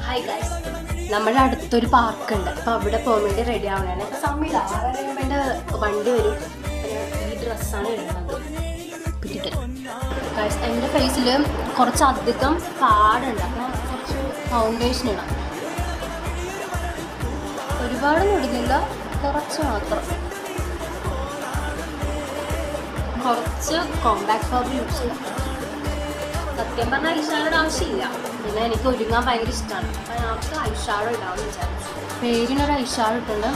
Hi guys, നമ്മുടെ അടുത്തൊരു പാർക്കുണ്ട്. അപ്പോൾ അവിടെ പോകാൻ വേണ്ടി റെഡി ആവണേ. സമയം 6:30 എൻ്റെ വണ്ടി വരും. ഈ ഡ്രസ്സാണ് ഇടുന്നത്. പിടിച്ചിട്ട് ഗൈസ്, എൻ്റെ ഫേസിൽ കുറച്ചധികം പാടുണ്ട്. അപ്പോൾ കുറച്ച് ഫൗണ്ടേഷൻ ഇടാം. ഒരുപാടൊന്നും ഇടുന്നില്ല, കുറച്ച് മാത്രം. കുറച്ച് കോമ്പാക്ട് പൗഡർ യൂസ് ചെയ്യാം. സത്യം പറഞ്ഞാൽ ഐഷാഡോയുടെ ആവശ്യമില്ല. പിന്നെ എനിക്ക് ഒരുങ്ങാൻ ഭയങ്കര ഇഷ്ടമാണ്. അപ്പോൾ ഞങ്ങൾക്ക് ഐഷാഡോ ഇടാമെന്ന് വിചാരിച്ചു. പേരിനൊരു ഐഷാഡോ ഇട്ടുണ്ട്.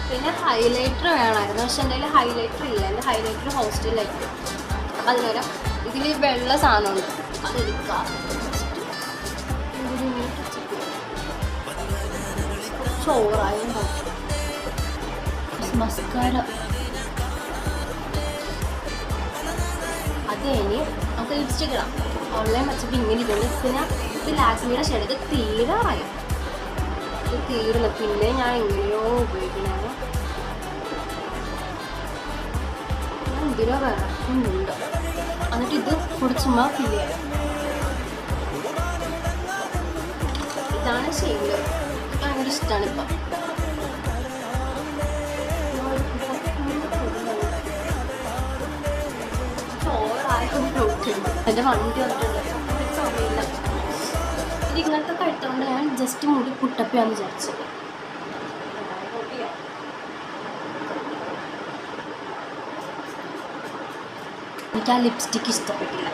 പിന്നെ ഹൈലൈറ്റർ വേണമായിരുന്നു, പക്ഷെ എൻ്റെ കയ്യിൽ ഹൈലൈറ്റർ ഇല്ല. എൻ്റെ ഹൈലൈറ്റർ ഹോസ്റ്റലിലായിട്ട്. അപ്പോൾ അതിനൊരു ഇതിൽ വെള്ള സാധനമുണ്ട്, അതെടുക്കാം. ചോറായും മസ്കാര അത് കഴിഞ്ഞ് നമുക്ക് ലിപ്സ്റ്റിക് ഇടാം. ഓൺലൈൻ വെച്ചപ്പോൾ ഇങ്ങനെ ഇട്ടുണ്ട്. പിന്നെ ഇത് ലാക്മിയുടെ ഷെയ്ഡ് തീരാറായി. ഇത് തീർന്നു. പിന്നെ ഞാൻ എങ്ങനെയോ ഉപയോഗിക്കണേ. ഞാൻ എന്തിനോ വേറെ ഉണ്ട്. എന്നിട്ട് ഇത് കുറച്ചുമ്മ ഫിൽ ചെയ്യാം. ഇതാണ് ഷെയ്ഡ്. ഭയങ്കര ഇഷ്ടമാണ് ഇപ്പം. എൻ്റെ വണ്ടി വന്നിട്ടുണ്ട്. സമയമില്ല. ഇത് ഇങ്ങനത്തെ കഴിട്ടുകൊണ്ട് ഞാൻ ജസ്റ്റ് മുടി കുട്ടപ്പിയാന്ന് വിചാരിച്ചത്. എനിക്ക് ആ ലിപ്സ്റ്റിക്ക് ഇഷ്ടപ്പെട്ടില്ല.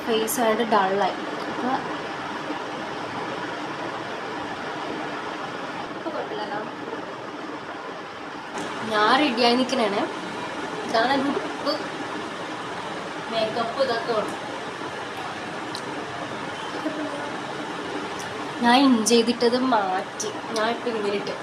ഫേസ് ആയിട്ട് ഡള്ളായി. അപ്പോൾ കുഴപ്പമില്ലല്ലോ. ഞാൻ റെഡിയായി നിൽക്കണേ. ഇതാണ് എൻ്റെ ഉടുപ്പ്, മേക്കപ്പ്, ഇതൊക്കെ ഉണ്ട്. ഞാൻ ഇൻ ചെയ്തിട്ടത് മാറ്റി. ഞാൻ ഇപ്പം ഇങ്ങനെ ഇട്ട്